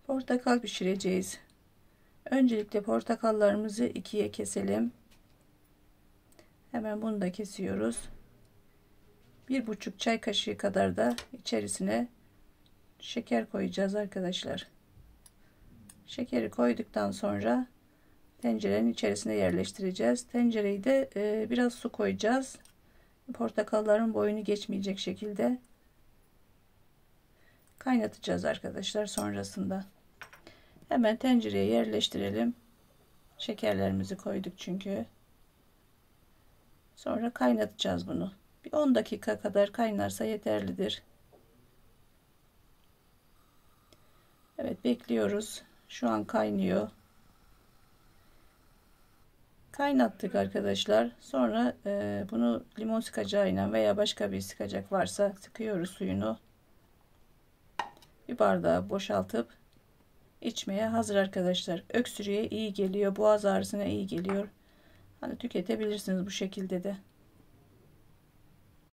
Portakal pişireceğiz. Öncelikle portakallarımızı ikiye keselim. Hemen bunu da kesiyoruz. 1,5 çay kaşığı kadar da içerisine şeker koyacağız arkadaşlar. Şekeri koyduktan sonra tencerenin içerisine yerleştireceğiz. Tencereyi de biraz su koyacağız. Portakalların boyunu geçmeyecek şekilde kaynatacağız arkadaşlar sonrasında. Hemen tencereye yerleştirelim. Şekerlerimizi koyduk çünkü. Sonra kaynatacağız bunu. Bir 10 dakika kadar kaynarsa yeterlidir. Evet, bekliyoruz. Şu an kaynıyor. Kaynattık arkadaşlar. Sonra bunu limon sıkacağıyla veya başka bir sıkacak varsa sıkıyoruz suyunu. Bir bardağa boşaltıp içmeye hazır arkadaşlar. Öksürüğe iyi geliyor. Boğaz ağrısına iyi geliyor. Hani tüketebilirsiniz bu şekilde de.